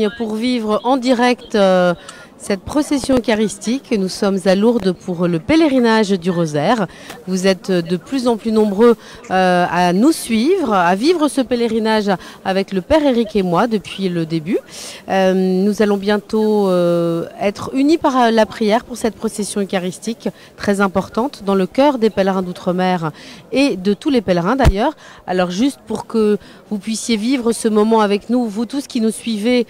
accompagne pour vivre en direct cette procession eucharistique. Nous sommes à Lourdes pour le pèlerinage du Rosaire. Vous êtes de plus en plus nombreux à nous suivre, à vivre ce pèlerinage avec le Père Éric et moi depuis le début. Nous allons bientôt être unis par la prière pour cette procession eucharistique très importante dans le cœur des pèlerins d'outre-mer et de tous les pèlerins d'ailleurs. Alors juste pour que vous puissiez vivre ce moment avec nous, vous tous qui nous suivez,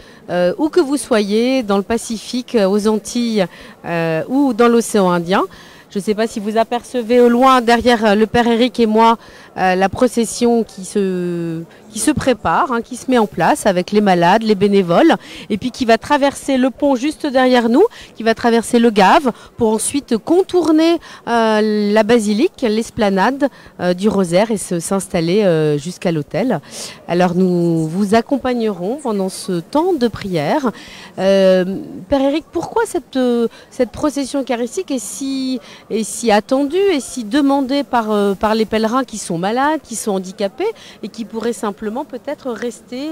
où que vous soyez, dans le Pacifique, aux Antilles ou dans l'océan Indien. Je ne sais pas si vous apercevez au loin, derrière le Père Éric et moi, la procession qui se prépare, qui se met en place avec les malades, les bénévoles, et puis qui va traverser le pont juste derrière nous, qui va traverser le Gave pour ensuite contourner la basilique, l'esplanade du Rosaire et s'installer jusqu'à l'autel. Alors nous vous accompagnerons pendant ce temps de prière. Père Éric, pourquoi cette procession eucharistique est si attendue et si demandée par les pèlerins qui sont malades, qui sont handicapés et qui pourraient simplement peut-être rester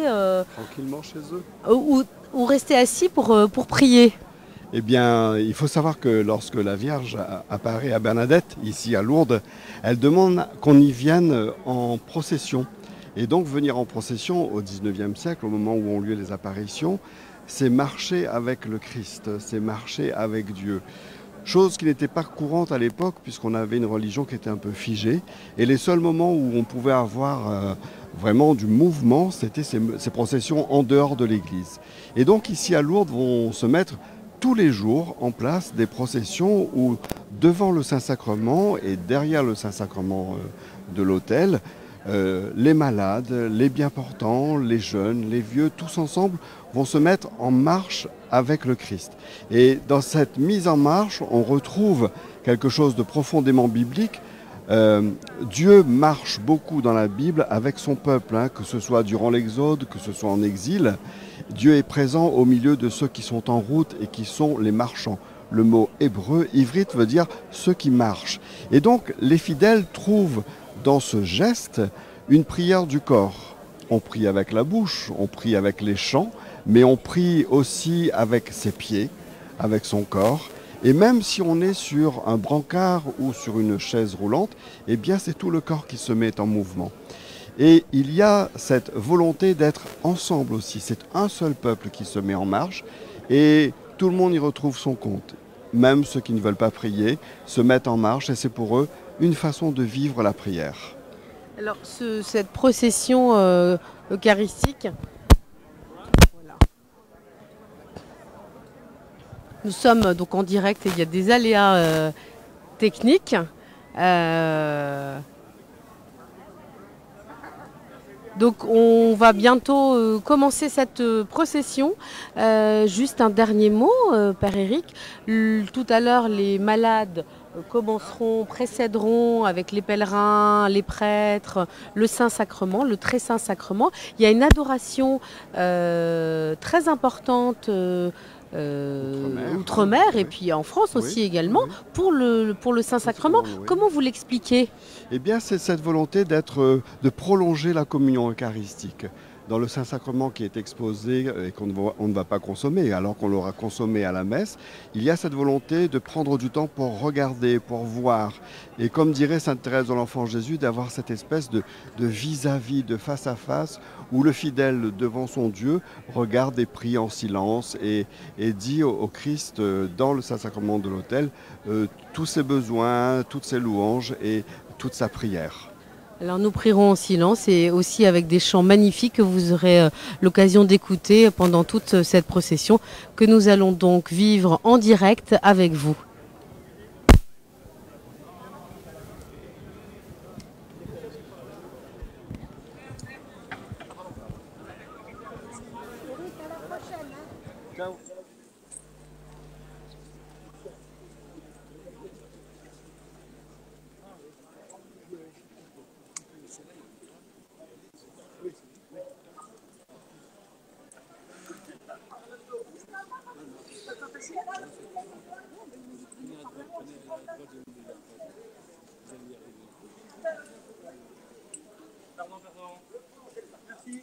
tranquillement chez eux ou rester assis pour prier? Eh bien, il faut savoir que lorsque la Vierge apparaît à Bernadette, ici à Lourdes, elle demande qu'on y vienne en procession. Et donc venir en procession au XIXe siècle, au moment où ont lieu les apparitions, c'est marcher avec le Christ, c'est marcher avec Dieu. Chose qui n'était pas courante à l'époque, puisqu'on avait une religion qui était un peu figée. Et les seuls moments où on pouvait avoir vraiment du mouvement, c'était ces processions en dehors de l'église. Et donc ici à Lourdes vont se mettre tous les jours en place des processions où devant le Saint-Sacrement et derrière le Saint-Sacrement de l'autel, les malades, les bien portants, les jeunes, les vieux, tous ensemble vont se mettre en marche avec le Christ. Et dans cette mise en marche, on retrouve quelque chose de profondément biblique. Dieu marche beaucoup dans la Bible avec son peuple, que ce soit durant l'Exode, que ce soit en exil. Dieu est présent au milieu de ceux qui sont en route et qui sont les marchands. Le mot hébreu, ivrite, veut dire ceux qui marchent. Et donc, les fidèles trouvent dans ce geste une prière du corps. On prie avec la bouche, on prie avec les chants, mais on prie aussi avec ses pieds, avec son corps. Et même si on est sur un brancard ou sur une chaise roulante, eh bien c'est tout le corps qui se met en mouvement. Et il y a cette volonté d'être ensemble aussi. C'est un seul peuple qui se met en marche et tout le monde y retrouve son compte. Même ceux qui ne veulent pas prier se mettent en marche et c'est pour eux une façon de vivre la prière. Alors cette procession eucharistique, voilà. Nous sommes donc en direct et il y a des aléas techniques. Donc on va bientôt commencer cette procession. Juste un dernier mot, Père Éric. Tout à l'heure, les malades précéderont avec les pèlerins, les prêtres, le Saint-Sacrement, le très Saint-Sacrement. Il y a une adoration très importante outre-mer et puis en France aussi également pour le Saint-Sacrement. Comment vous l'expliquez? Eh bien, c'est cette volonté de prolonger la communion eucharistique. Dans le Saint-Sacrement qui est exposé et qu'on ne va pas consommer, alors qu'on l'aura consommé à la messe, il y a cette volonté de prendre du temps pour regarder, pour voir. Et comme dirait Sainte Thérèse de l'Enfant Jésus, d'avoir cette espèce de vis-à-vis, de face à face, où le fidèle devant son Dieu regarde et prie en silence et dit au Christ dans le Saint-Sacrement de l'autel tous ses besoins, toutes ses louanges et toute sa prière. Alors nous prierons en silence et aussi avec des chants magnifiques que vous aurez l'occasion d'écouter pendant toute cette procession que nous allons donc vivre en direct avec vous. Ciao. Merci.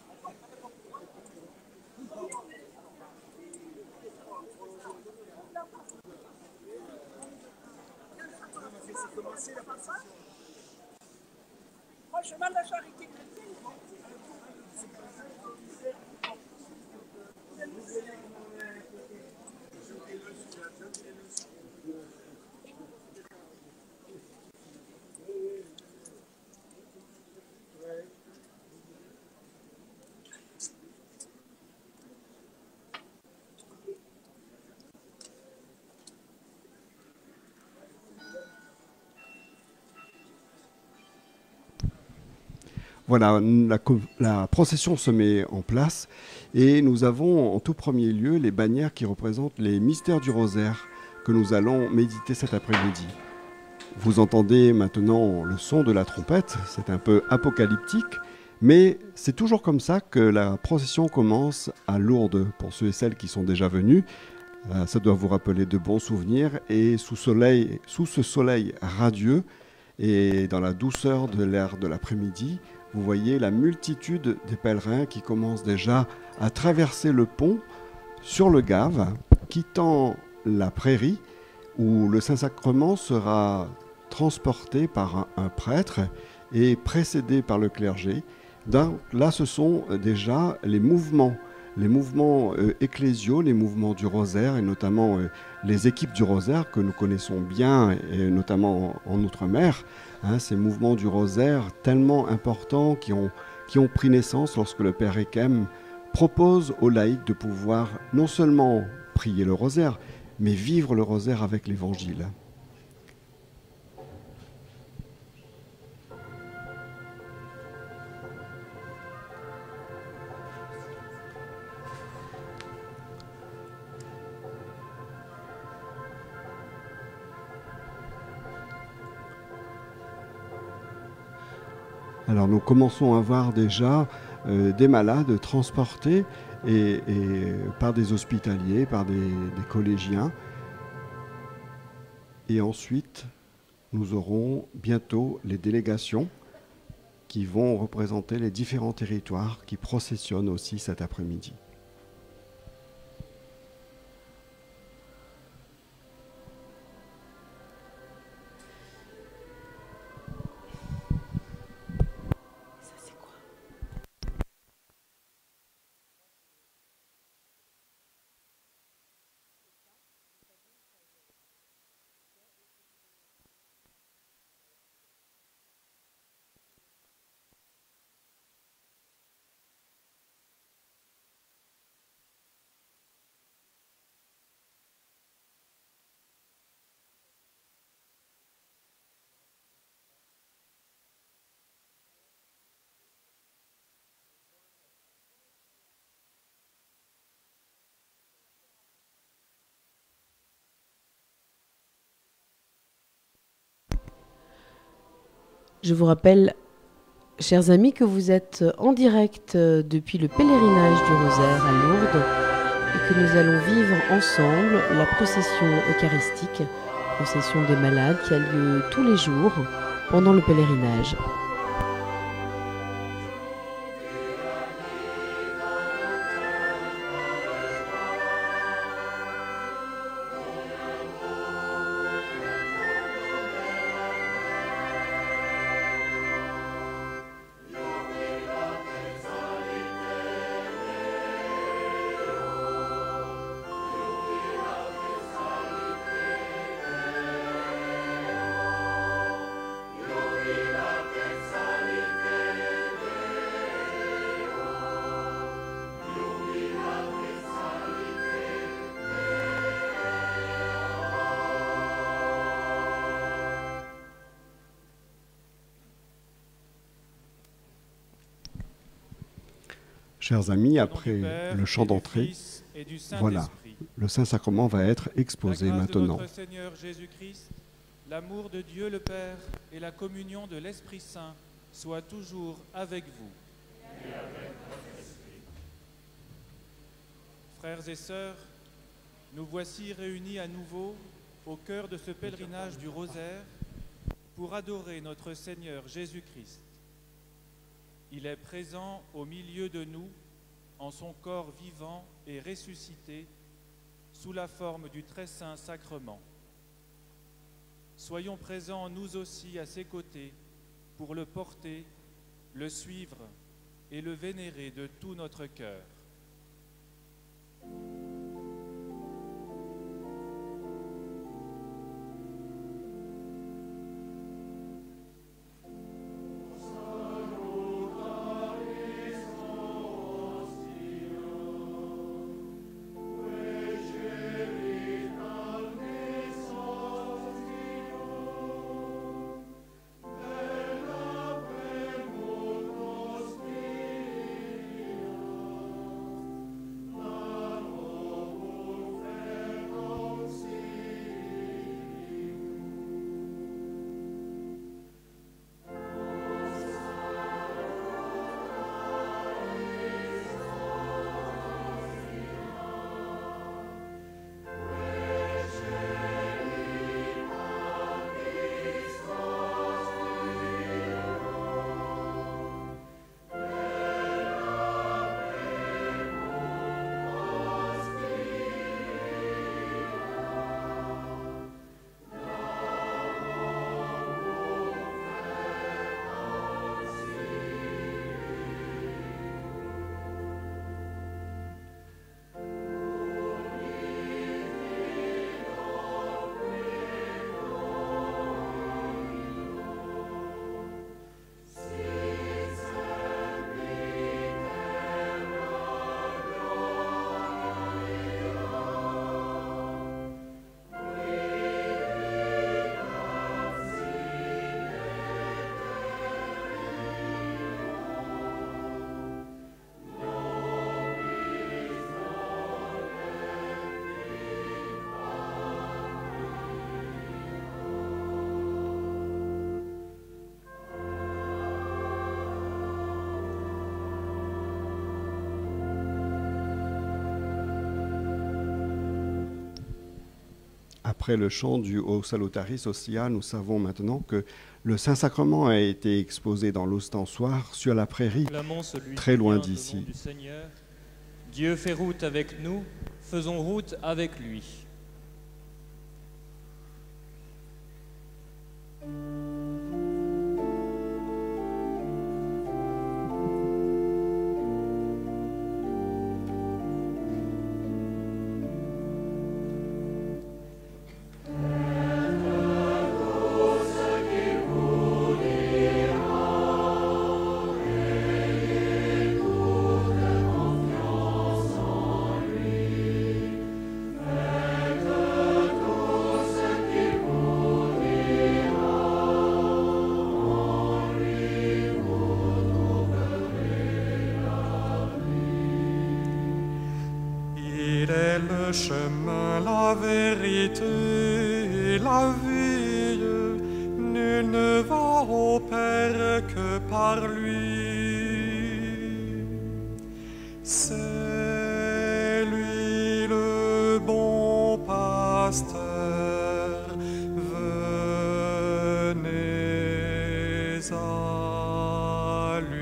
Voilà, la procession se met en place et nous avons en tout premier lieu les bannières qui représentent les mystères du rosaire que nous allons méditer cet après-midi. Vous entendez maintenant le son de la trompette, c'est un peu apocalyptique, mais c'est toujours comme ça que la procession commence à Lourdes. Pour ceux et celles qui sont déjà venus, ça doit vous rappeler de bons souvenirs et sous ce soleil radieux et dans la douceur de l'air de l'après-midi, vous voyez la multitude des pèlerins qui commencent déjà à traverser le pont sur le Gave, quittant la prairie où le Saint-Sacrement sera transporté par un prêtre et précédé par le clergé. Donc, là, ce sont déjà les mouvements ecclésiaux, les mouvements du rosaire et notamment les équipes du rosaire que nous connaissons bien et notamment en Outre-mer. Ces mouvements du rosaire tellement importants qui ont pris naissance lorsque le Père Ekem propose aux laïcs de pouvoir non seulement prier le rosaire, mais vivre le rosaire avec l'Évangile. Alors nous commençons à voir déjà des malades transportés et par des hospitaliers, par des collégiens. Et ensuite, nous aurons bientôt les délégations qui vont représenter les différents territoires qui processionnent aussi cet après-midi. Je vous rappelle, chers amis, que vous êtes en direct depuis le pèlerinage du Rosaire à Lourdes et que nous allons vivre ensemble la procession eucharistique, procession des malades qui a lieu tous les jours pendant le pèlerinage. Chers amis, après le chant d'entrée, voilà, le Saint-Sacrement va être exposé maintenant. Notre Seigneur Jésus-Christ, l'amour de Dieu le Père et la communion de l'Esprit Saint soient toujours avec vous. Frères et sœurs, nous voici réunis à nouveau au cœur de ce pèlerinage du Rosaire pour adorer notre Seigneur Jésus-Christ. Il est présent au milieu de nous, en son corps vivant et ressuscité, sous la forme du très saint sacrement. soyons présents nous aussi à ses côtés pour le porter, le suivre et le vénérer de tout notre cœur. Après le chant du O Salutaris Ostia, nous savons maintenant que le Saint-Sacrement a été exposé dans l'ostensoir sur la prairie, très loin d'ici. Dieu fait route avec nous, faisons route avec lui. Le chemin, la vérité et la vie, nul ne va au Père que par lui. C'est lui le bon pasteur, venez à lui.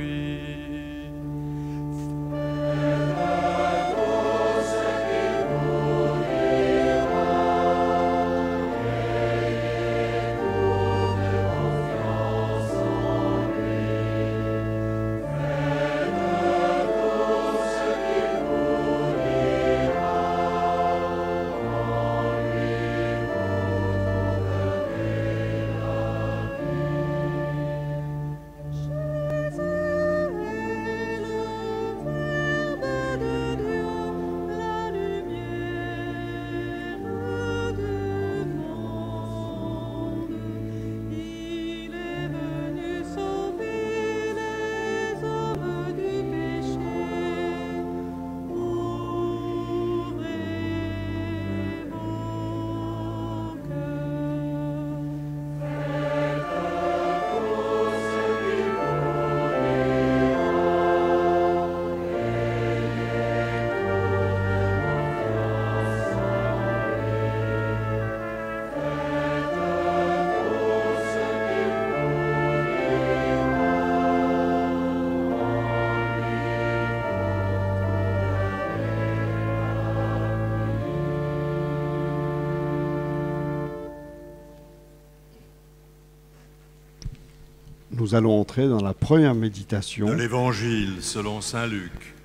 Nous allons entrer dans la première méditation de l'Évangile selon saint Luc.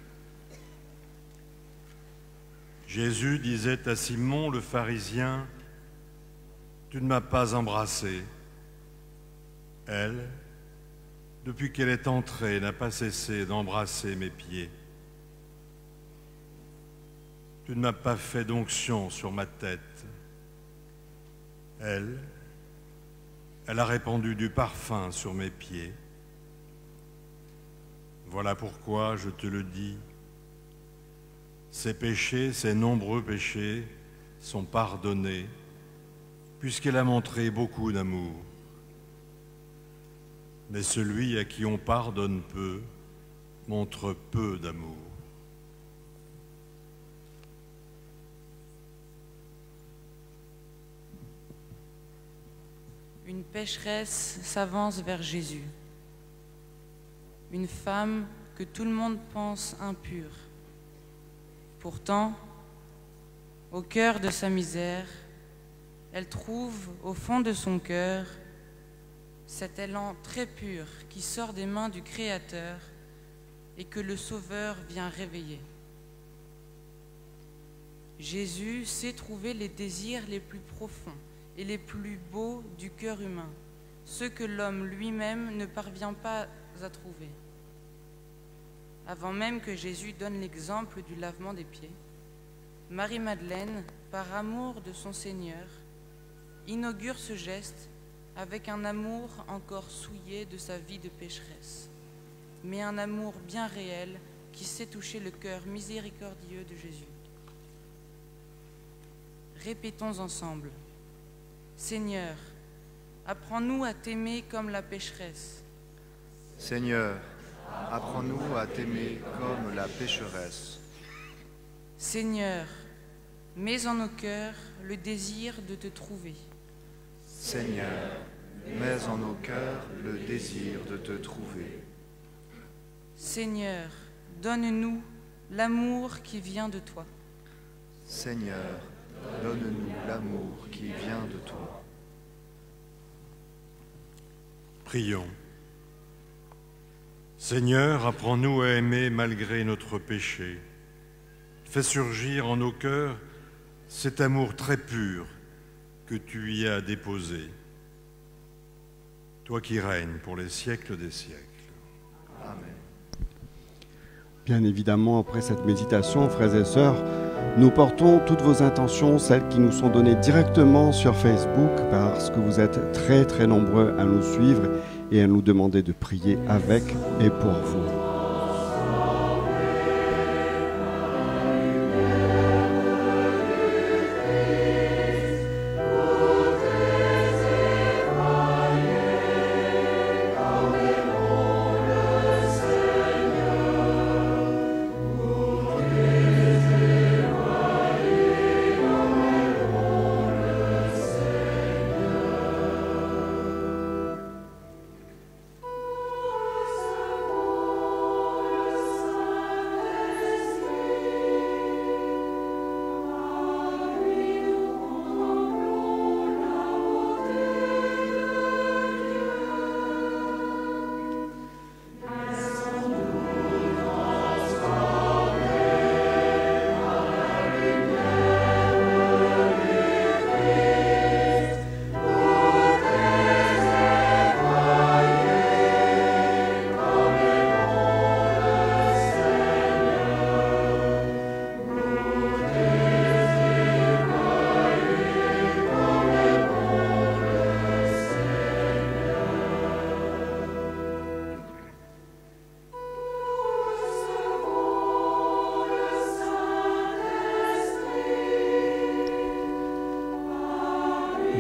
Jésus disait à Simon le pharisien, « Tu ne m'as pas embrassé. » Elle, depuis qu'elle est entrée, n'a pas cessé d'embrasser mes pieds. « Tu ne m'as pas fait d'onction sur ma tête. » Elle a répandu du parfum sur mes pieds. Voilà pourquoi je te le dis, ses péchés, ses nombreux péchés sont pardonnés, puisqu'elle a montré beaucoup d'amour. Mais celui à qui on pardonne peu, montre peu d'amour. Une pécheresse s'avance vers Jésus. Une femme que tout le monde pense impure. Pourtant, au cœur de sa misère, elle trouve au fond de son cœur cet élan très pur qui sort des mains du Créateur et que le Sauveur vient réveiller. Jésus sait trouver les désirs les plus profonds et les plus beaux du cœur humain, ceux que l'homme lui-même ne parvient pas à trouver. Avant même que Jésus donne l'exemple du lavement des pieds, Marie-Madeleine, par amour de son Seigneur, inaugure ce geste avec un amour encore souillé de sa vie de pécheresse, mais un amour bien réel qui sait toucher le cœur miséricordieux de Jésus. Répétons ensemble. Seigneur, apprends-nous à t'aimer comme la pécheresse. Seigneur, apprends-nous à t'aimer comme la pécheresse. Seigneur, mets en nos cœurs le désir de te trouver. Seigneur, mets en nos cœurs le désir de te trouver. Seigneur, donne-nous l'amour qui vient de toi. Seigneur, donne-nous l'amour qui vient de toi. Prions. Seigneur, apprends-nous à aimer malgré notre péché. Fais surgir en nos cœurs cet amour très pur que tu y as déposé. Toi qui règnes pour les siècles des siècles. Amen. Bien évidemment, après cette méditation, frères et sœurs, nous portons toutes vos intentions, celles qui nous sont données directement sur Facebook, parce que vous êtes très très nombreux à nous suivre et à nous demander de prier avec et pour vous.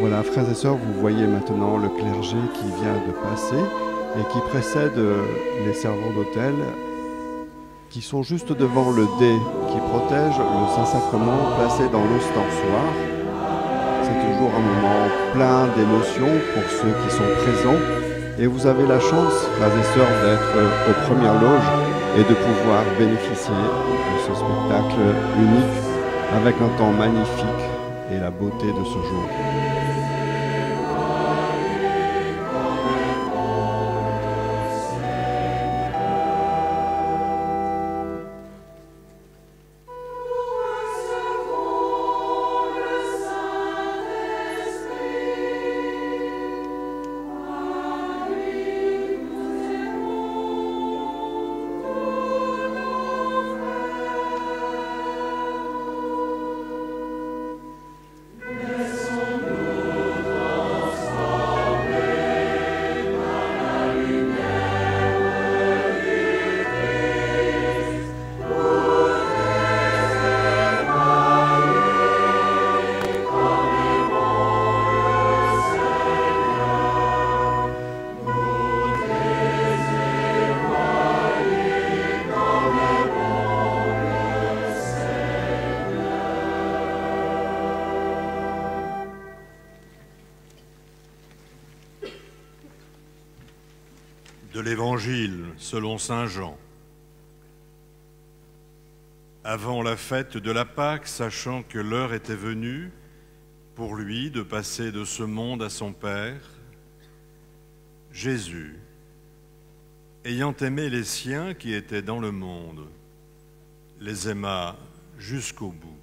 Voilà, frères et sœurs, vous voyez maintenant le clergé qui vient de passer et qui précède les servants d'autel qui sont juste devant le dais qui protège le Saint-Sacrement placé dans l'ostensoir. C'est toujours un moment plein d'émotions pour ceux qui sont présents et vous avez la chance, frères et sœurs, d'être aux premières loges et de pouvoir bénéficier de ce spectacle unique avec un temps magnifique et la beauté de ce jour. De l'Évangile selon saint Jean. Avant la fête de la Pâque, sachant que l'heure était venue pour lui de passer de ce monde à son Père, Jésus, ayant aimé les siens qui étaient dans le monde, les aima jusqu'au bout.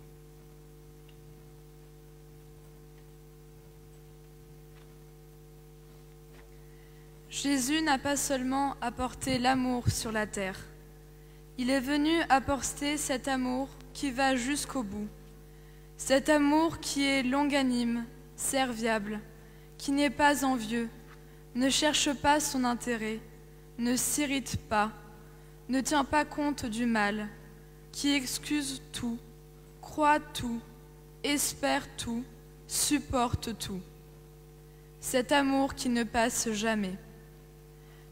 Jésus n'a pas seulement apporté l'amour sur la terre. Il est venu apporter cet amour qui va jusqu'au bout. Cet amour qui est longanime, serviable, qui n'est pas envieux, ne cherche pas son intérêt, ne s'irrite pas, ne tient pas compte du mal, qui excuse tout, croit tout, espère tout, supporte tout. Cet amour qui ne passe jamais.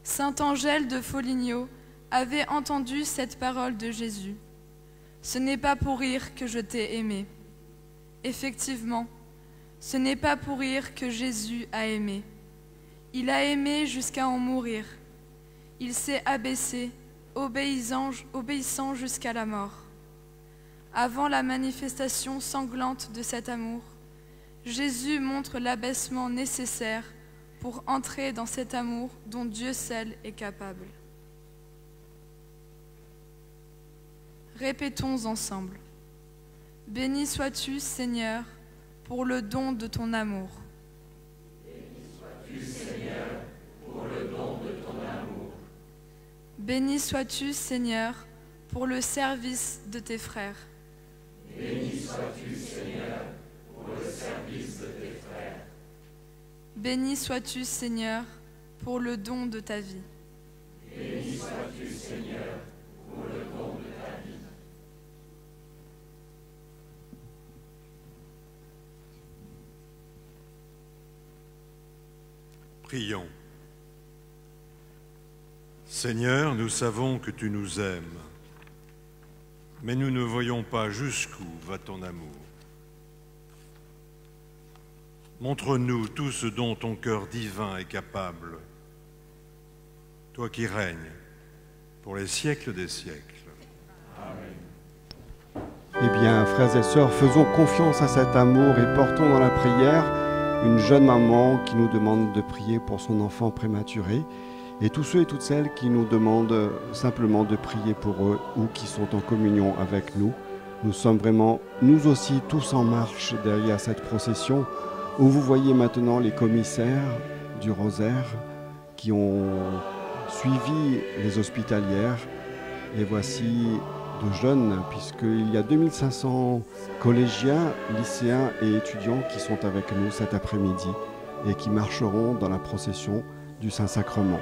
Saint Angèle de Foligno avait entendu cette parole de Jésus. « Ce n'est pas pour rire que je t'ai aimé. » Effectivement, ce n'est pas pour rire que Jésus a aimé. Il a aimé jusqu'à en mourir. Il s'est abaissé, obéissant jusqu'à la mort. Avant la manifestation sanglante de cet amour, Jésus montre l'abaissement nécessaire pour entrer dans cet amour dont Dieu seul est capable. Répétons ensemble. Béni sois-tu, Seigneur, pour le don de ton amour. Béni sois-tu, Seigneur, pour le don de ton amour. Béni sois-tu, Seigneur, pour le service de tes frères. Béni sois-tu, Seigneur, pour le service de tes frères. Béni sois-tu, Seigneur, pour le don de ta vie. Béni sois-tu, Seigneur, pour le don de ta vie. Prions. Seigneur, nous savons que tu nous aimes, mais nous ne voyons pas jusqu'où va ton amour. Montre-nous tout ce dont ton cœur divin est capable, toi qui règnes pour les siècles des siècles. Amen. Eh bien, frères et sœurs, faisons confiance à cet amour et portons dans la prière une jeune maman qui nous demande de prier pour son enfant prématuré et tous ceux et toutes celles qui nous demandent simplement de prier pour eux ou qui sont en communion avec nous. Nous sommes vraiment, nous aussi, tous en marche derrière cette procession où vous voyez maintenant les commissaires du rosaire qui ont suivi les hospitalières. Et voici de jeunes, puisqu'il y a 2500 collégiens, lycéens et étudiants qui sont avec nous cet après-midi et qui marcheront dans la procession du Saint-Sacrement.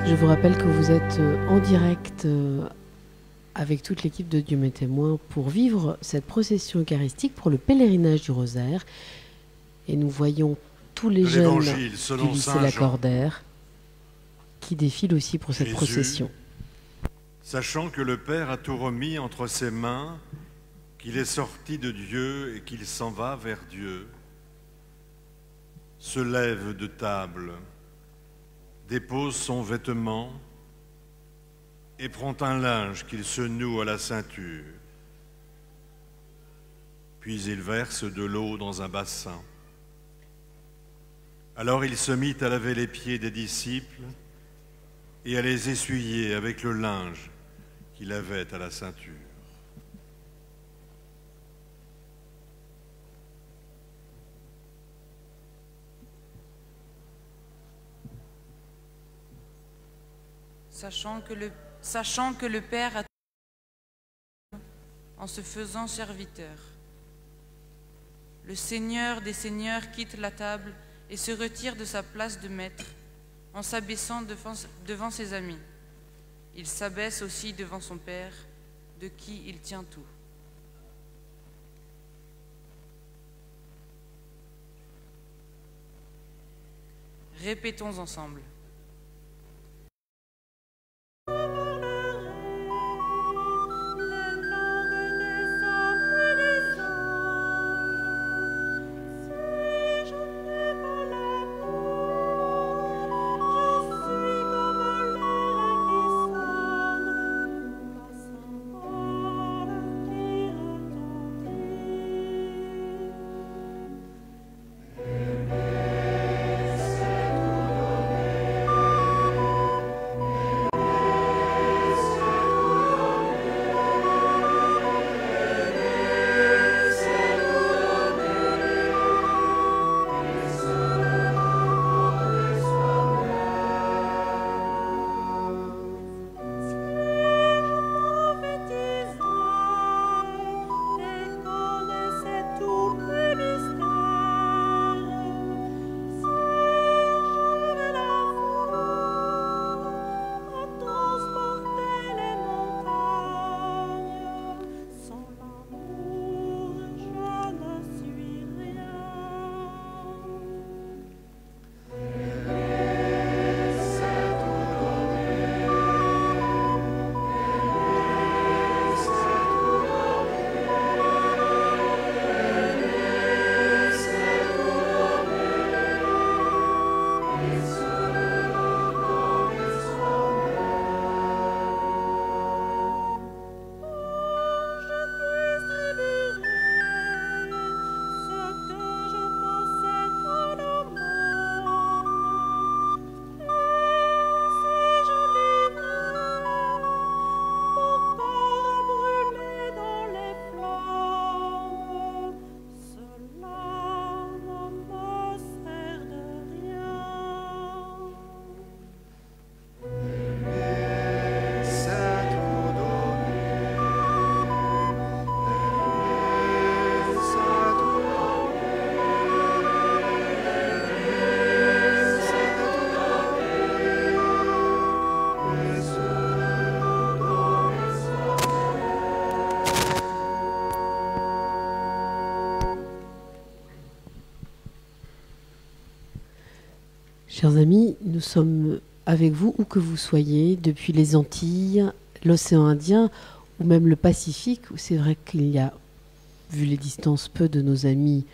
Je vous rappelle que vous êtes en direct avec toute l'équipe de Dieu m'est témoin pour vivre cette procession eucharistique pour le pèlerinage du Rosaire. Et nous voyons tous les jeunes du lycée Lacordaire qui défilent aussi pour cette procession. Sachant que le Père a tout remis entre ses mains, qu'il est sorti de Dieu et qu'il s'en va vers Dieu, se lève de table, dépose son vêtement et prend un linge qu'il se noue à la ceinture. puis il verse de l'eau dans un bassin. Alors il se mit à laver les pieds des disciples et à les essuyer avec le linge qu'il avait à la ceinture. Sachant que le Père a en se faisant serviteur. Le Seigneur des Seigneurs quitte la table et se retire de sa place de maître en s'abaissant devant ses amis. Il s'abaisse aussi devant son Père, de qui il tient tout. Répétons ensemble. Chers amis, nous sommes avec vous où que vous soyez, depuis les Antilles, l'océan Indien ou même le Pacifique, où c'est vrai qu'il y a, vu les distances, peu de nos amis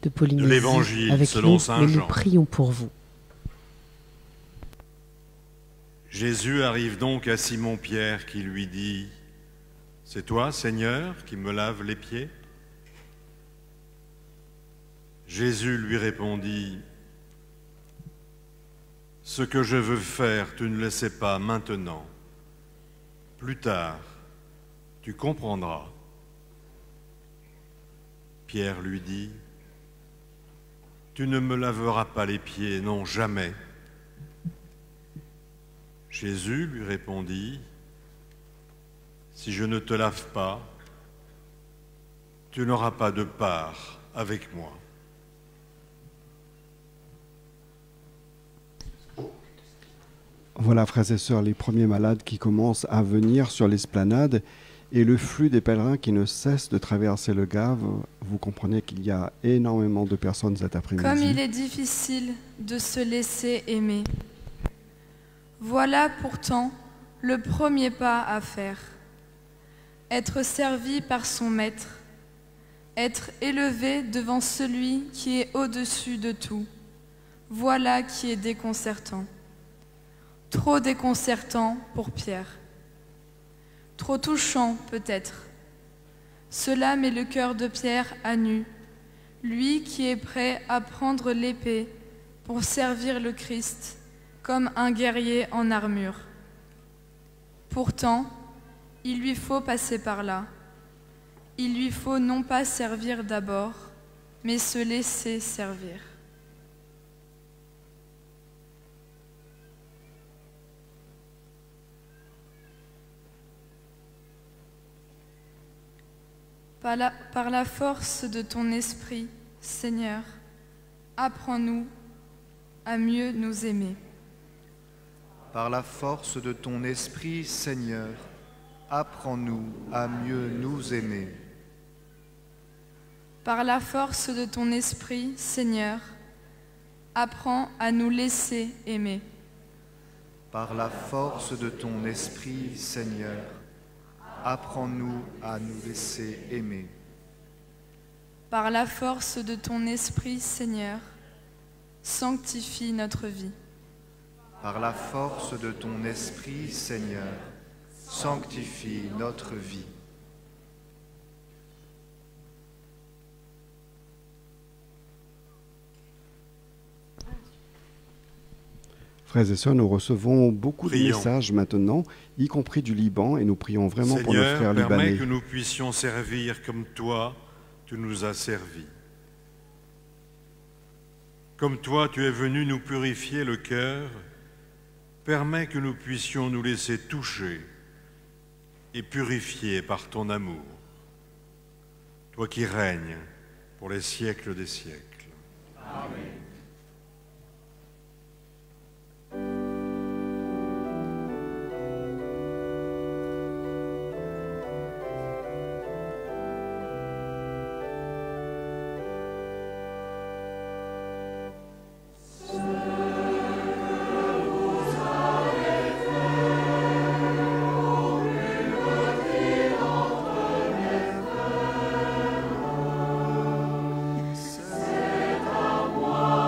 de Polynésie de l'Évangile avec selon nous, Saint mais Jean. nous prions pour vous. Jésus arrive donc à Simon-Pierre qui lui dit « C'est toi, Seigneur, qui me laves les pieds ?» Jésus lui répondit « Ce que je veux faire, tu ne le sais pas maintenant. Plus tard, tu comprendras. » Pierre lui dit « Tu ne me laveras pas les pieds, non, jamais. » Jésus lui répondit « Si je ne te lave pas, tu n'auras pas de part avec moi. » Voilà, frères et sœurs, les premiers malades qui commencent à venir sur l'esplanade et le flux des pèlerins qui ne cesse de traverser le Gave. Vous comprenez qu'il y a énormément de personnes cet après-midi. Comme il est difficile de se laisser aimer. Voilà pourtant le premier pas à faire. Être servi par son maître. Être élevé devant celui qui est au-dessus de tout. Voilà qui est déconcertant. Trop déconcertant pour Pierre. Trop touchant peut-être. Cela met le cœur de Pierre à nu, lui qui est prêt à prendre l'épée pour servir le Christ comme un guerrier en armure. Pourtant, il lui faut passer par là. Il lui faut non pas servir d'abord, mais se laisser servir. Par la force de ton esprit, Seigneur, apprends-nous à mieux nous aimer. Par la force de ton esprit, Seigneur, apprends-nous à mieux nous aimer. Par la force de ton esprit, Seigneur, apprends à nous laisser aimer. Par la force de ton esprit, Seigneur, apprends-nous à nous laisser aimer. Par la force de ton esprit, Seigneur, sanctifie notre vie. Par la force de ton esprit, Seigneur, sanctifie notre vie. Frères et sœurs, nous recevons beaucoup de messages maintenant, y compris du Liban, et nous prions vraiment pour nos frères libanais. Seigneur, permets que nous puissions servir comme toi, tu nous as servis. Comme toi, tu es venu nous purifier le cœur, permets que nous puissions nous laisser toucher et purifier par ton amour. Toi qui règnes pour les siècles des siècles. Amen. C'est à moi.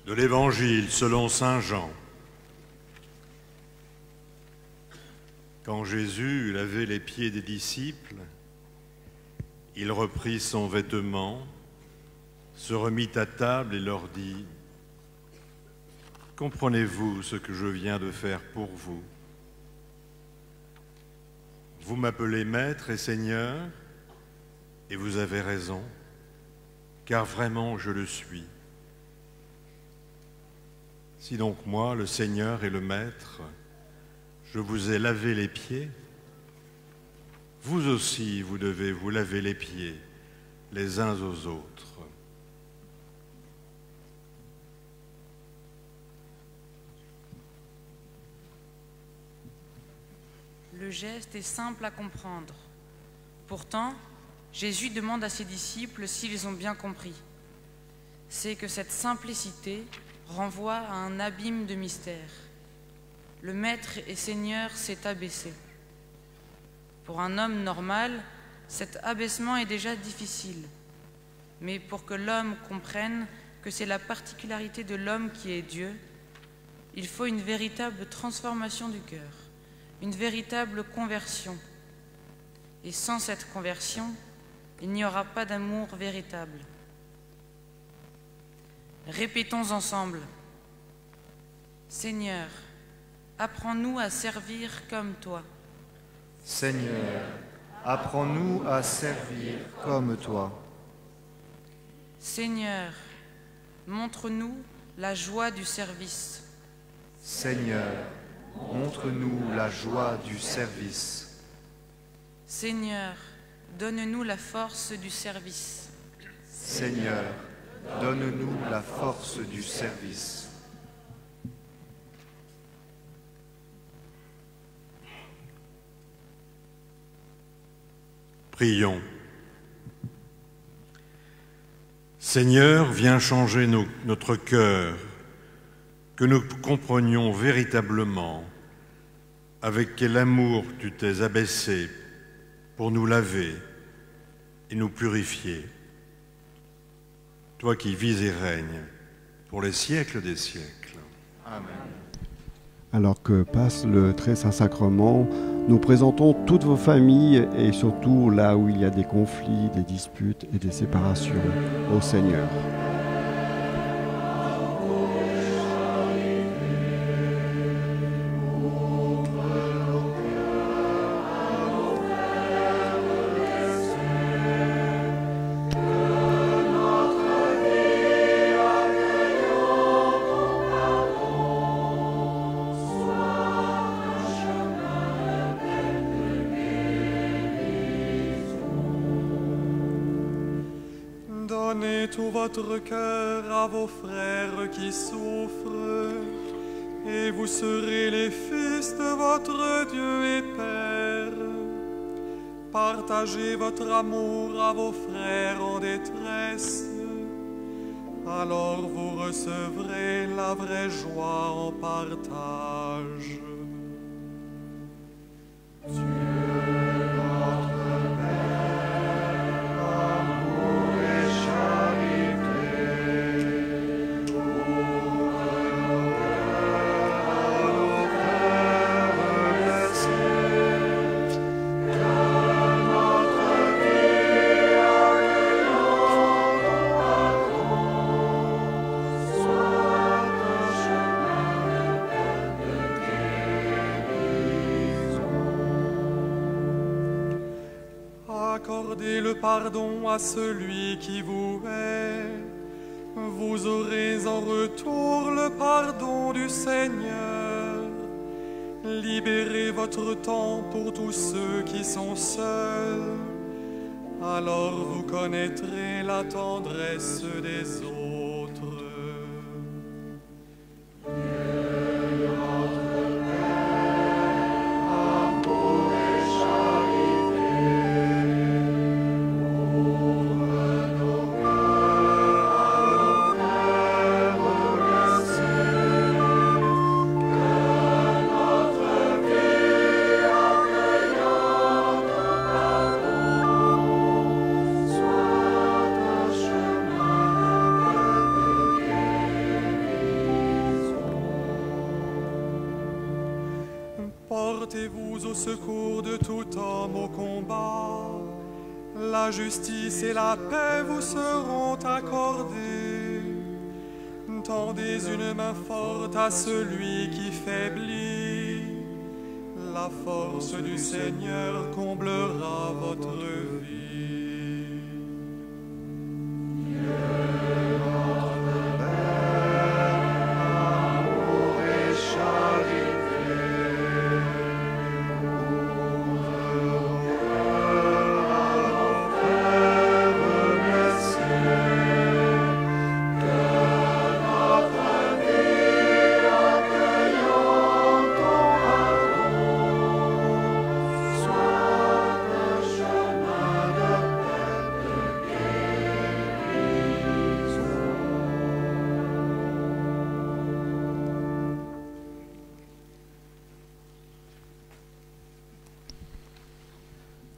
De l'Évangile selon saint Jean. Quand Jésus eut lavé les pieds des disciples, il reprit son vêtement, se remit à table et leur dit : « Comprenez-vous ce que je viens de faire pour vous ? Vous m'appelez Maître et Seigneur, et vous avez raison, car vraiment je le suis. Si donc moi, le Seigneur et le Maître, je vous ai lavé les pieds, vous aussi vous devez vous laver les pieds les uns aux autres. » Le geste est simple à comprendre. Pourtant, Jésus demande à ses disciples s'ils ont bien compris. C'est que cette simplicité renvoie à un abîme de mystère. Le Maître et Seigneur s'est abaissé. Pour un homme normal, cet abaissement est déjà difficile. Mais pour que l'homme comprenne que c'est la particularité de l'homme qui est Dieu, il faut une véritable transformation du cœur, une véritable conversion. Et sans cette conversion, il n'y aura pas d'amour véritable. Répétons ensemble : Seigneur, apprends-nous à servir comme toi. Seigneur, apprends-nous à servir comme toi. Seigneur, montre-nous la joie du service. Seigneur, montre-nous la joie du service. Seigneur, donne-nous la force du service. Seigneur, donne-nous la force du service. Prions. Seigneur, viens changer notre cœur, que nous comprenions véritablement avec quel amour tu t'es abaissé pour nous laver et nous purifier. Toi qui vis et règnes pour les siècles des siècles. Amen. Alors que passe le très saint sacrement, nous présentons toutes vos familles et surtout là où il y a des conflits, des disputes et des séparations au Seigneur. Donnez tout votre cœur à vos frères qui souffrent, et vous serez les fils de votre Dieu et Père. Partagez votre amour à vos frères en détresse, alors vous recevrez la vraie joie en partage. Accordez le pardon à celui qui vous hait. Vous aurez en retour le pardon du Seigneur. Libérez votre temps pour tous ceux qui sont seuls. Alors vous connaîtrez la tendresse des autres. Portez-vous au secours de tout homme au combat. La justice et la paix vous seront accordées. Tendez une main forte à celui qui faiblit. La force du Seigneur comblera votre vie.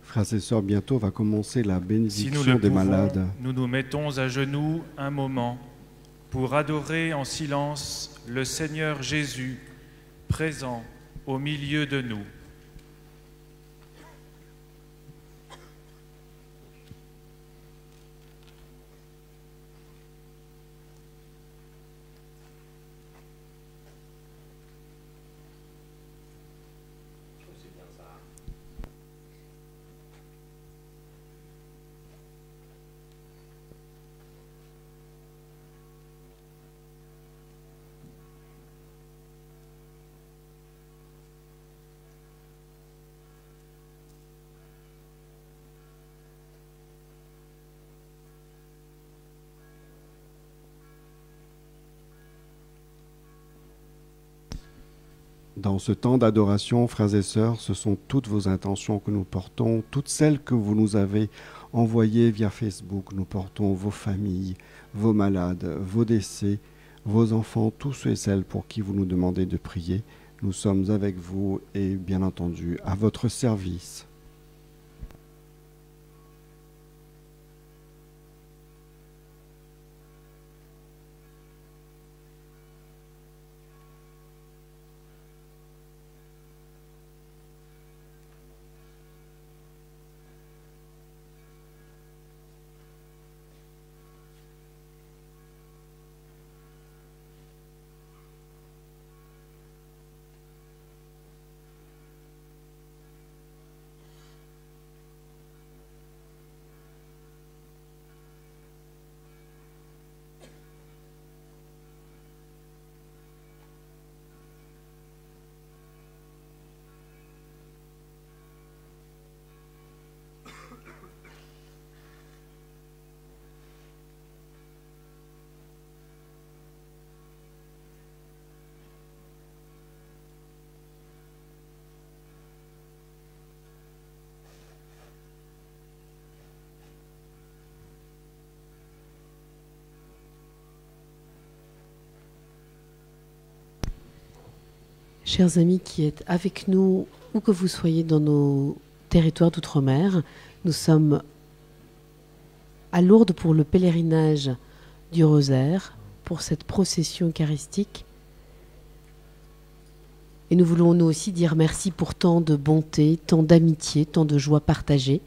Frères et sœurs, bientôt va commencer la Si nous bénédiction le des pouvons, malades. nous nous mettons à genoux un moment pour adorer en silence le Seigneur Jésus, présent au milieu de nous. Dans ce temps d'adoration, frères et sœurs, ce sont toutes vos intentions que nous portons, toutes celles que vous nous avez envoyées via Facebook. Nous portons vos familles, vos malades, vos décès, vos enfants, tous ceux et celles pour qui vous nous demandez de prier. Nous sommes avec vous et bien entendu à votre service. Chers amis qui êtes avec nous, où que vous soyez dans nos territoires d'outre-mer, nous sommes à Lourdes pour le pèlerinage du Rosaire, pour cette procession eucharistique. Et nous voulons nous aussi dire merci pour tant de bonté, tant d'amitié, tant de joie partagée.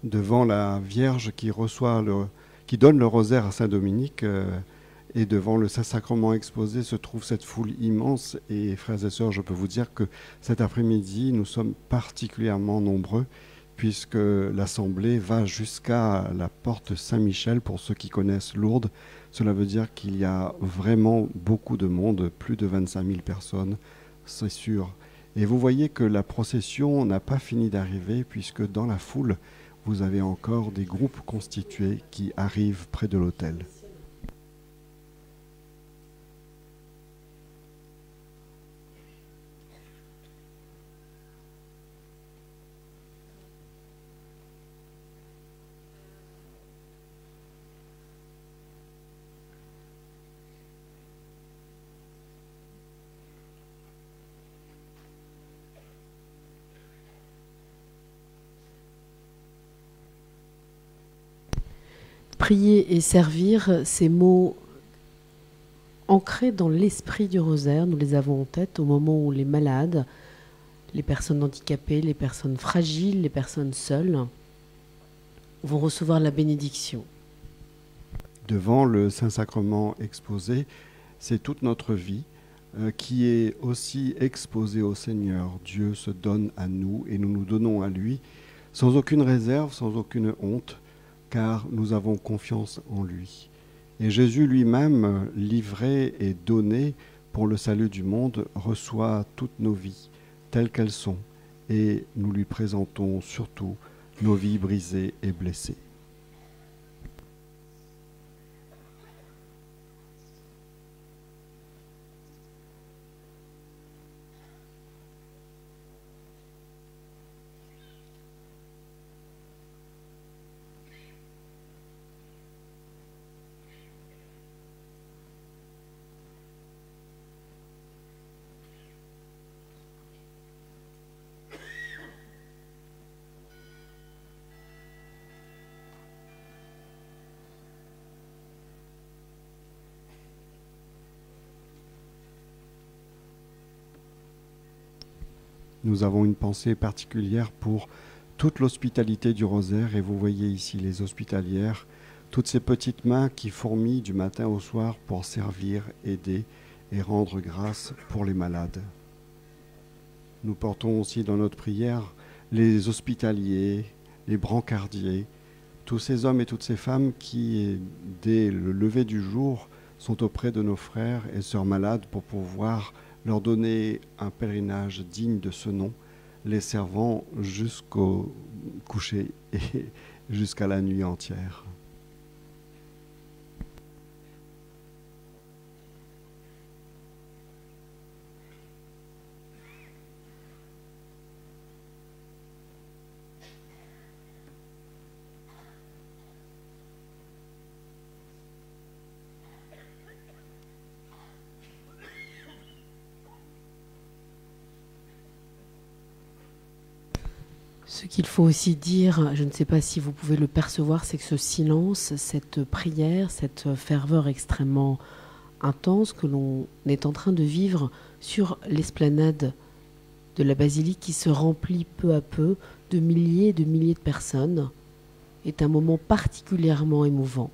Devant la Vierge qui donne le rosaire à Saint-Dominique et devant le Saint-Sacrement exposé se trouve cette foule immense. Et frères et sœurs, je peux vous dire que cet après-midi, nous sommes particulièrement nombreux puisque l'Assemblée va jusqu'à la porte Saint-Michel. Pour ceux qui connaissent Lourdes, cela veut dire qu'il y a vraiment beaucoup de monde, plus de 25 000 personnes, c'est sûr. Et vous voyez que la procession n'a pas fini d'arriver puisque dans la foule, vous avez encore des groupes constitués qui arrivent près de l'autel. prier et servir, ces mots ancrés dans l'esprit du rosaire, nous les avons en tête au moment où les malades, les personnes handicapées, les personnes fragiles, les personnes seules vont recevoir la bénédiction. Devant le Saint-Sacrement exposé, c'est toute notre vie qui est aussi exposée au Seigneur. Dieu se donne à nous et nous nous donnons à lui sans aucune réserve, sans aucune honte, car nous avons confiance en lui. Et Jésus lui-même, livré et donné pour le salut du monde, reçoit toutes nos vies telles qu'elles sont, et nous lui présentons surtout nos vies brisées et blessées. Nous avons une pensée particulière pour toute l'hospitalité du rosaire, et vous voyez ici les hospitalières, toutes ces petites mains qui fourmillent du matin au soir pour servir, aider et rendre grâce pour les malades. Nous portons aussi dans notre prière les hospitaliers, les brancardiers, tous ces hommes et toutes ces femmes qui, dès le lever du jour, sont auprès de nos frères et sœurs malades pour pouvoir leur donner un pèlerinage digne de ce nom, les servant jusqu'au coucher et jusqu'à la nuit entière. Ce qu'il faut aussi dire, je ne sais pas si vous pouvez le percevoir, c'est que ce silence, cette prière, cette ferveur extrêmement intense que l'on est en train de vivre sur l'esplanade de la basilique qui se remplit peu à peu de milliers de personnes, est un moment particulièrement émouvant.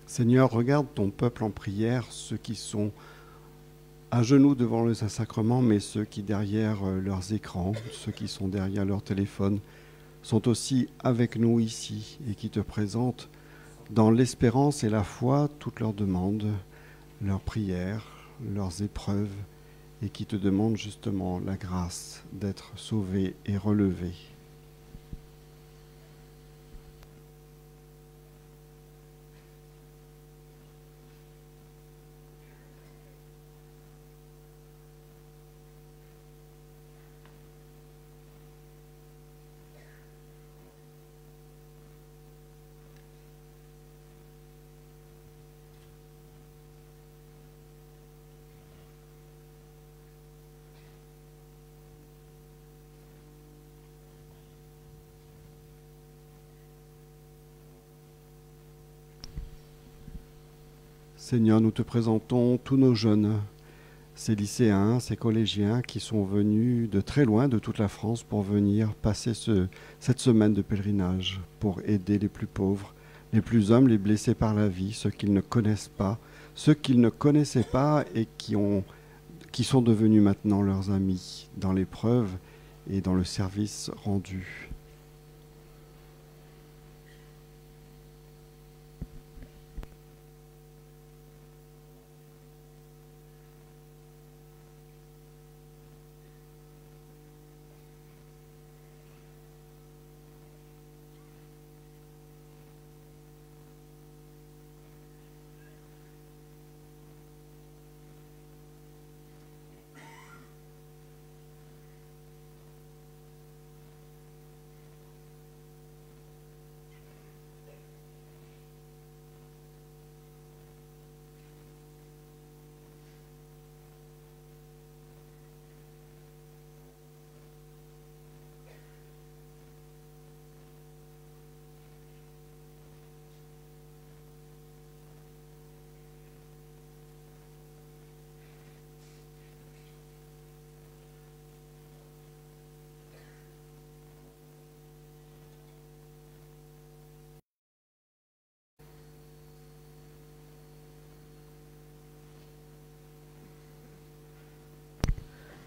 Seigneur, regarde ton peuple en prière, ceux qui sont à genoux devant le Saint-Sacrement, mais ceux qui, derrière leurs écrans, ceux qui sont derrière leur téléphone, sont aussi avec nous ici et qui te présentent dans l'espérance et la foi toutes leurs demandes, leurs prières, leurs épreuves, et qui te demandent justement la grâce d'être sauvés et relevés. Seigneur, nous te présentons tous nos jeunes, ces lycéens, ces collégiens qui sont venus de très loin, de toute la France, pour venir passer cette semaine de pèlerinage, pour aider les plus pauvres, les plus humbles, les blessés par la vie, ceux qu'ils ne connaissent pas, ceux qu'ils ne connaissaient pas et qui sont devenus maintenant leurs amis dans l'épreuve et dans le service rendu.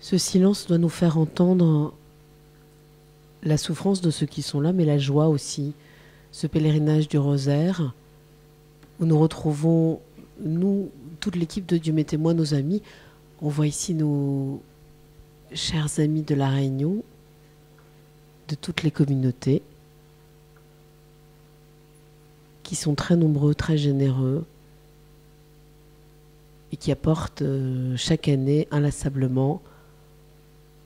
Ce silence doit nous faire entendre la souffrance de ceux qui sont là, mais la joie aussi. Ce pèlerinage du rosaire, où nous retrouvons, nous, toute l'équipe de Dieu m'est témoin, nos amis. On voit ici nos chers amis de la Réunion, de toutes les communautés, qui sont très nombreux, très généreux, et qui apportent chaque année inlassablement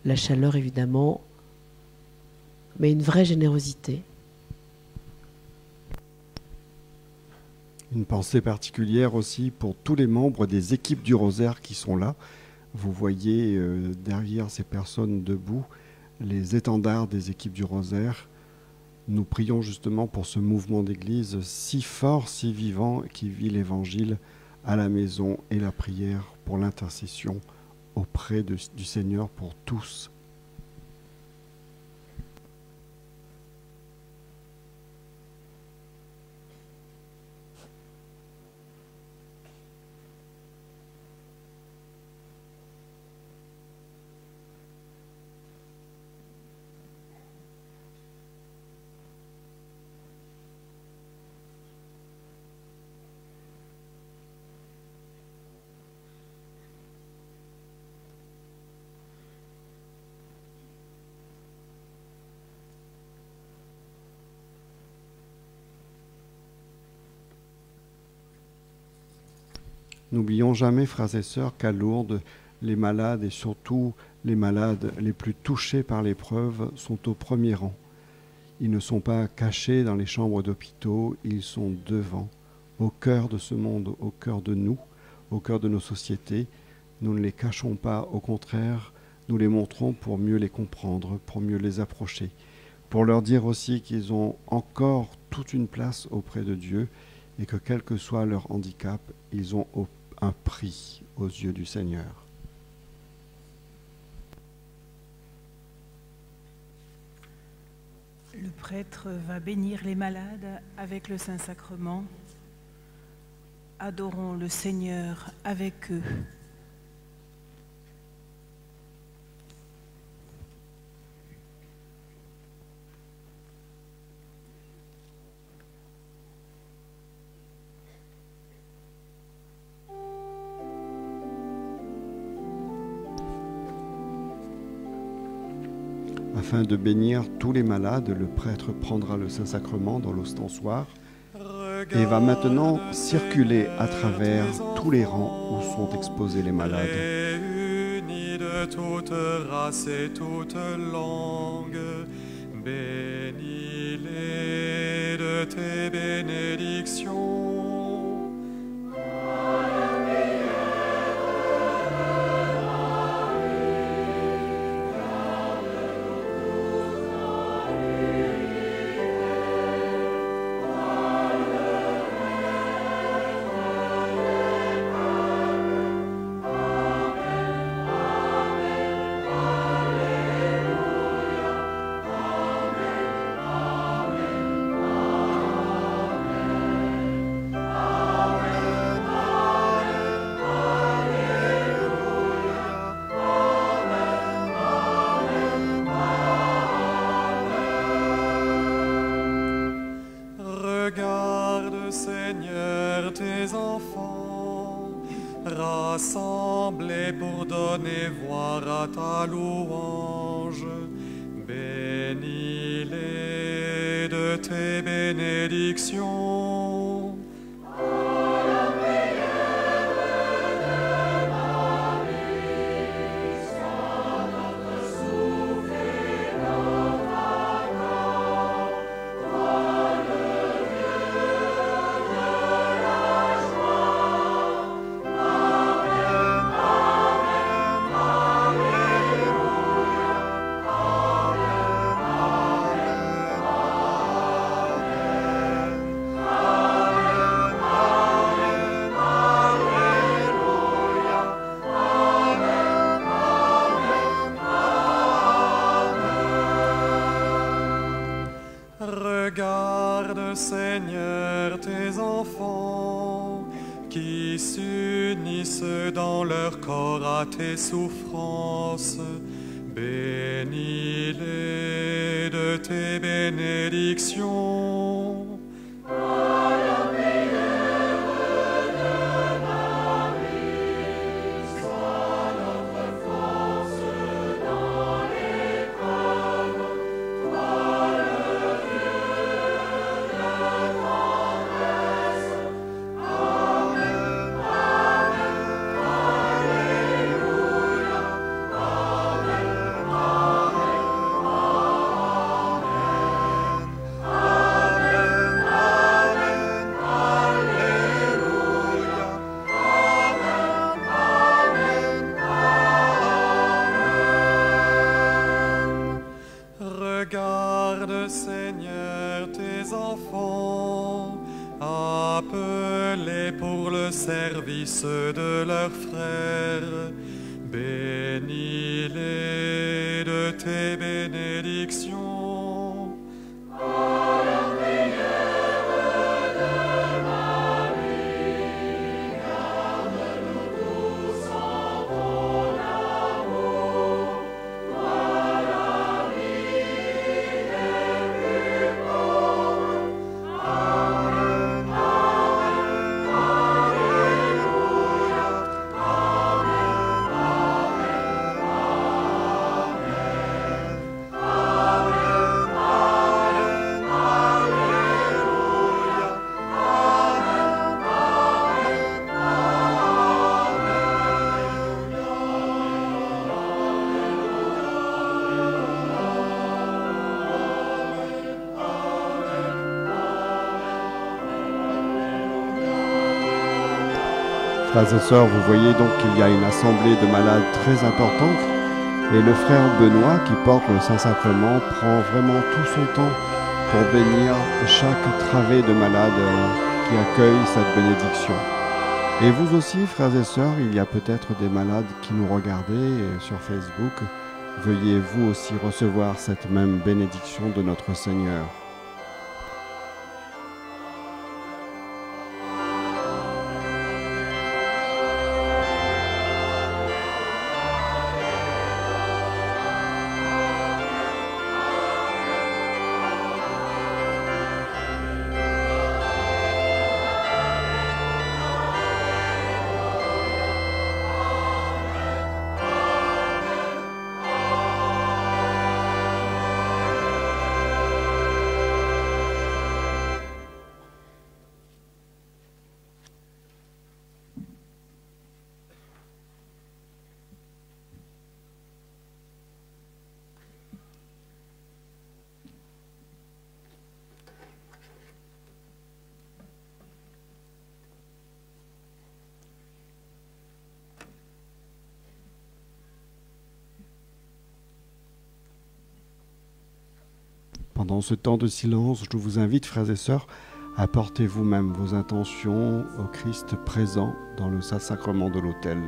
la chaleur évidemment, mais une vraie générosité. Une pensée particulière aussi pour tous les membres des équipes du Rosaire qui sont là. Vous voyez derrière ces personnes debout les étendards des équipes du Rosaire. Nous prions justement pour ce mouvement d'église si fort, si vivant, qui vit l'évangile à la maison et la prière pour l'intercession auprès du Seigneur pour tous. N'oublions jamais, frères et sœurs, qu'à Lourdes, les malades et surtout les malades les plus touchés par l'épreuve sont au premier rang. Ils ne sont pas cachés dans les chambres d'hôpitaux, ils sont devant, au cœur de ce monde, au cœur de nous, au cœur de nos sociétés. Nous ne les cachons pas, au contraire, nous les montrons pour mieux les comprendre, pour mieux les approcher, pour leur dire aussi qu'ils ont encore toute une place auprès de Dieu et que quel que soit leur handicap, ils ont un prix aux yeux du Seigneur. Le prêtre va bénir les malades avec le Saint-Sacrement. Adorons le Seigneur avec eux. Afin de bénir tous les malades, le prêtre prendra le Saint-Sacrement dans l'ostensoir et va maintenant circuler à travers tous les rangs où sont exposés les malades. Réunis de toute race et toute langue, bénis-les de tes bénédictions. Regarde, Seigneur, tes enfants, rassemblés pour donner voix à ta louange. Bénis-les de tes bénédictions. Regarde, Seigneur, tes enfants qui s'unissent unissent dans leur corps à tes souffrances. Bénis-les de tes bénédictions. Regarde, Seigneur, tes enfants, appelés pour le service de leurs frères. Bénis-les de tes bénédictions. Frères et sœurs, vous voyez donc qu'il y a une assemblée de malades très importante et le frère Benoît qui porte le Saint-Sacrement prend vraiment tout son temps pour bénir chaque travée de malade qui accueille cette bénédiction. Et vous aussi, frères et sœurs, il y a peut-être des malades qui nous regardez sur Facebook. Veuillez vous aussi recevoir cette même bénédiction de notre Seigneur. Pendant ce temps de silence, je vous invite, frères et sœurs, à porter vous-même vos intentions au Christ présent dans le Saint-Sacrement de l'autel.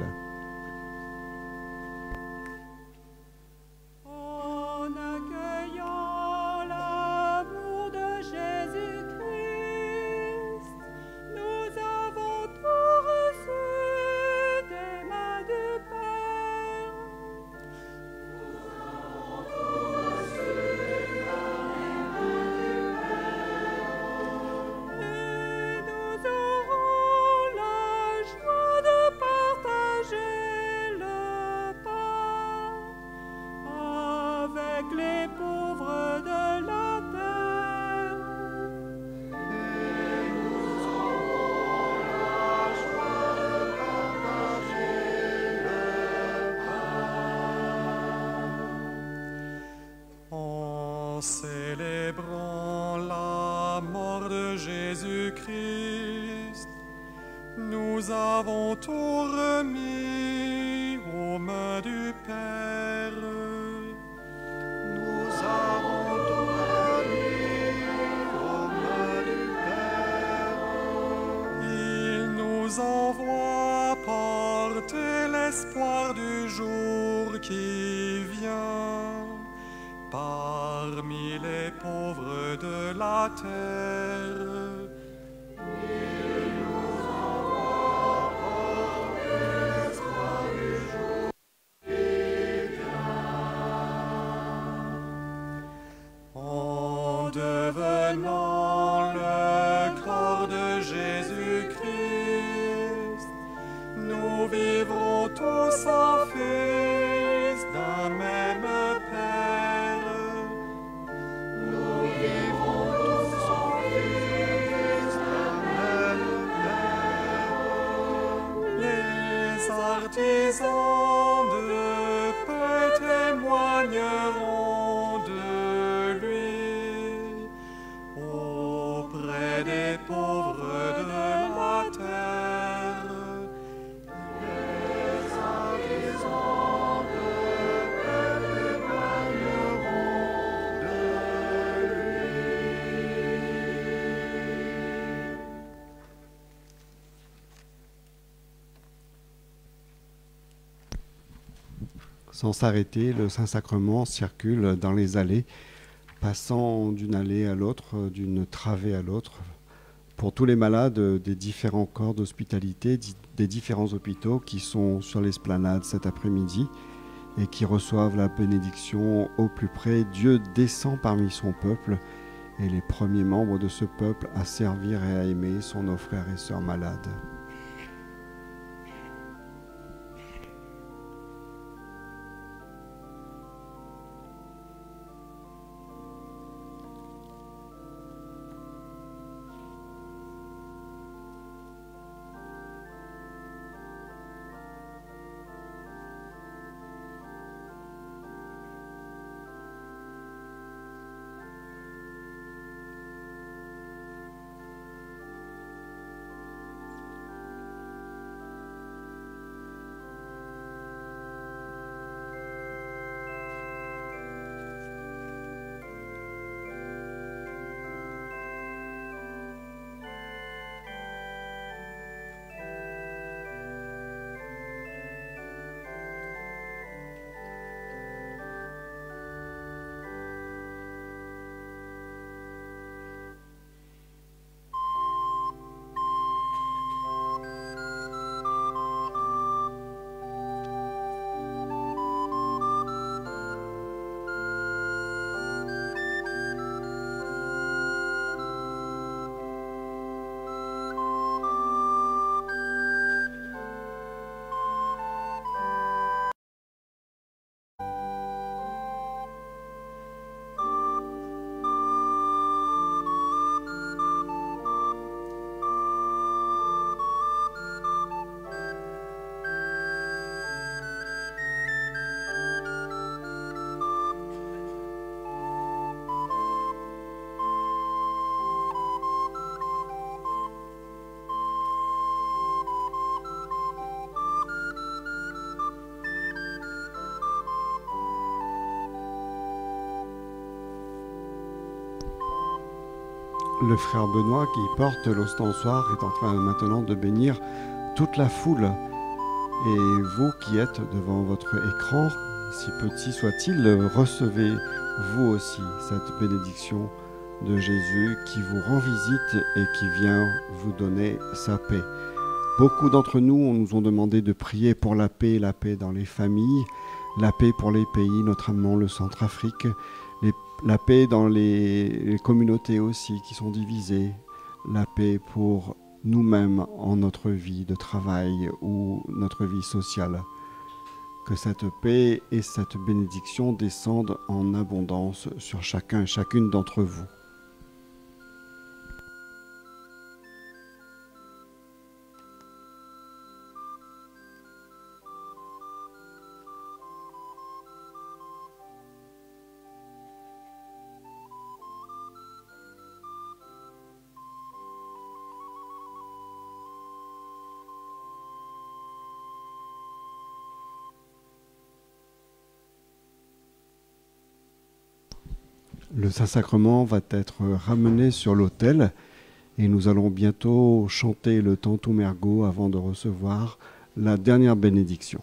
Célébrant la mort de Jésus-Christ, nous avons tout remis aux mains du Père. Nous avons tout remis aux mains du Père. Il nous envoie porter l'espoir du jour qui vient. Parmi les pauvres de la terre, il nous envoie porter en devenant le corps de Jésus-Christ, nous vivrons tous en fils d'un même Père. Nous vivrons tous en fils d'un même Père. Les artisans de paix témoigneront de lui auprès des pauvres de la terre. Les artisans de paix témoigneront de Sans s'arrêter, le Saint-Sacrement circule dans les allées, passant d'une allée à l'autre, d'une travée à l'autre, pour tous les malades des différents corps d'hospitalité, des différents hôpitaux qui sont sur l'esplanade cet après-midi et qui reçoivent la bénédiction au plus près. Dieu descend parmi son peuple et les premiers membres de ce peuple à servir et à aimer sont nos frères et sœurs malades. Le frère Benoît qui porte l'ostensoir est en train maintenant de bénir toute la foule. Et vous qui êtes devant votre écran, si petit soit-il, recevez vous aussi cette bénédiction de Jésus qui vous rend visite et qui vient vous donner sa paix. Beaucoup d'entre nous nous ont demandé de prier pour la paix dans les familles, la paix pour les pays, notamment le Centrafrique, la paix dans les communautés aussi qui sont divisées, la paix pour nous-mêmes en notre vie de travail ou notre vie sociale. Que cette paix et cette bénédiction descendent en abondance sur chacun et chacune d'entre vous. Le Saint-Sacrement va être ramené sur l'autel et nous allons bientôt chanter le Tantum Ergo avant de recevoir la dernière bénédiction.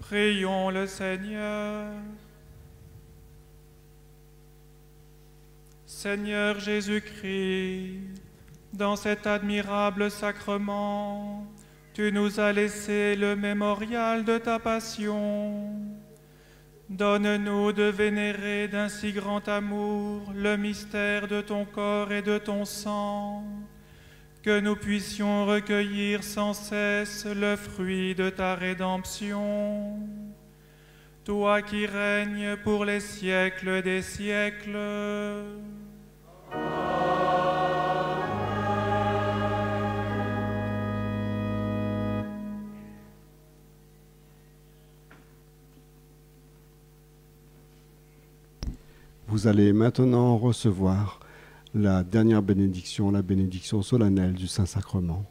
Prions le Seigneur. Seigneur Jésus-Christ, dans cet admirable sacrement, tu nous as laissé le mémorial de ta passion. Donne-nous de vénérer d'un si grand amour le mystère de ton corps et de ton sang, que nous puissions recueillir sans cesse le fruit de ta rédemption. Toi qui règnes pour les siècles des siècles. Vous allez maintenant recevoir la dernière bénédiction, la bénédiction solennelle du Saint-Sacrement.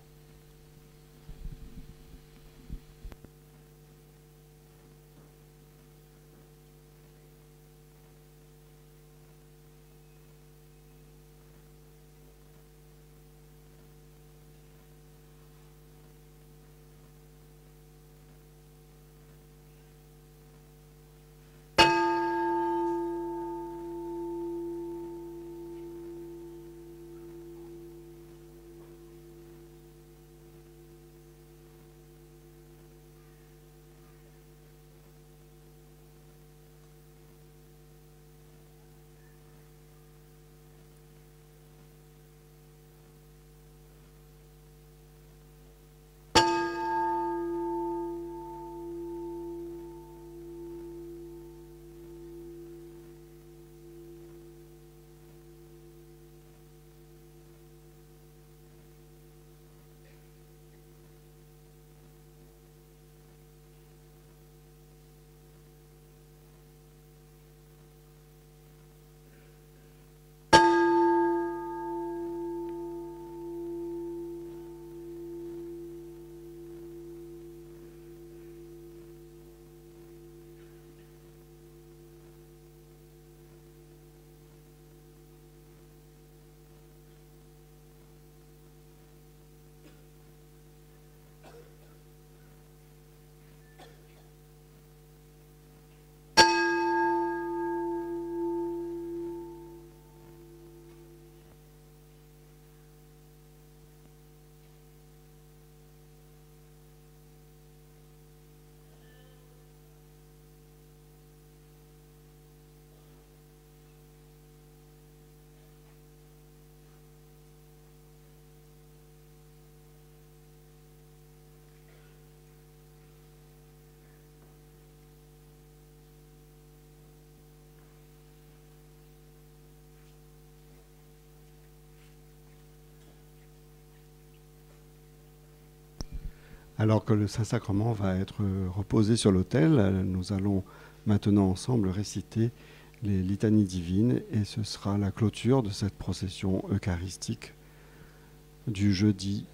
Alors que le Saint-Sacrement va être reposé sur l'autel, nous allons maintenant ensemble réciter les litanies divines et ce sera la clôture de cette procession eucharistique du jeudi.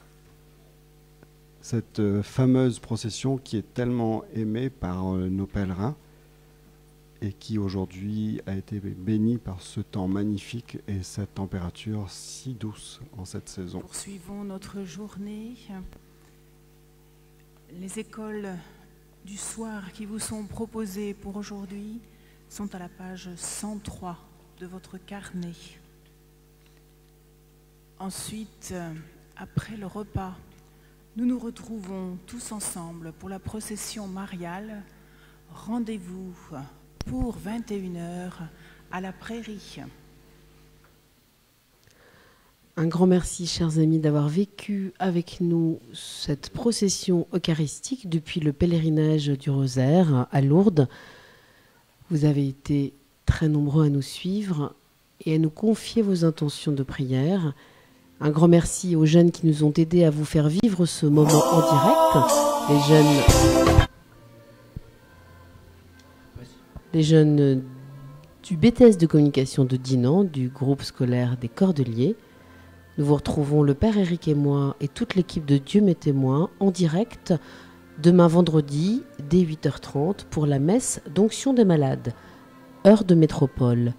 Cette fameuse procession qui est tellement aimée par nos pèlerins et qui aujourd'hui a été bénie par ce temps magnifique et cette température si douce en cette saison. Poursuivons notre journée. Les écoles du soir qui vous sont proposées pour aujourd'hui sont à la page 103 de votre carnet. Ensuite, après le repas, nous nous retrouvons tous ensemble pour la procession mariale. Rendez-vous pour 21h à la prairie. Un grand merci, chers amis, d'avoir vécu avec nous cette procession eucharistique depuis le pèlerinage du Rosaire à Lourdes. Vous avez été très nombreux à nous suivre et à nous confier vos intentions de prière. Un grand merci aux jeunes qui nous ont aidés à vous faire vivre ce moment en direct. Les jeunes du BTS de communication de Dinan, du groupe scolaire des Cordeliers. Nous vous retrouvons, le Père Éric et moi, et toute l'équipe de Dieu m'est témoin, en direct, demain vendredi, dès 8h30, pour la messe d'onction des malades, heure de métropole.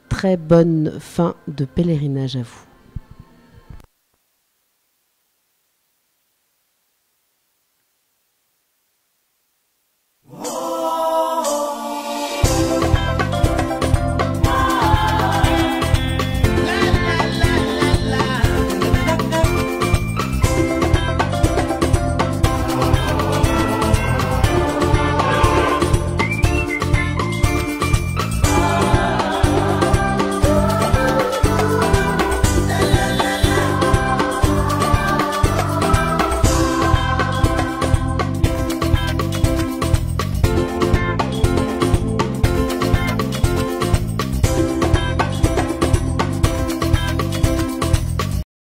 Très bonne fin de pèlerinage à vous.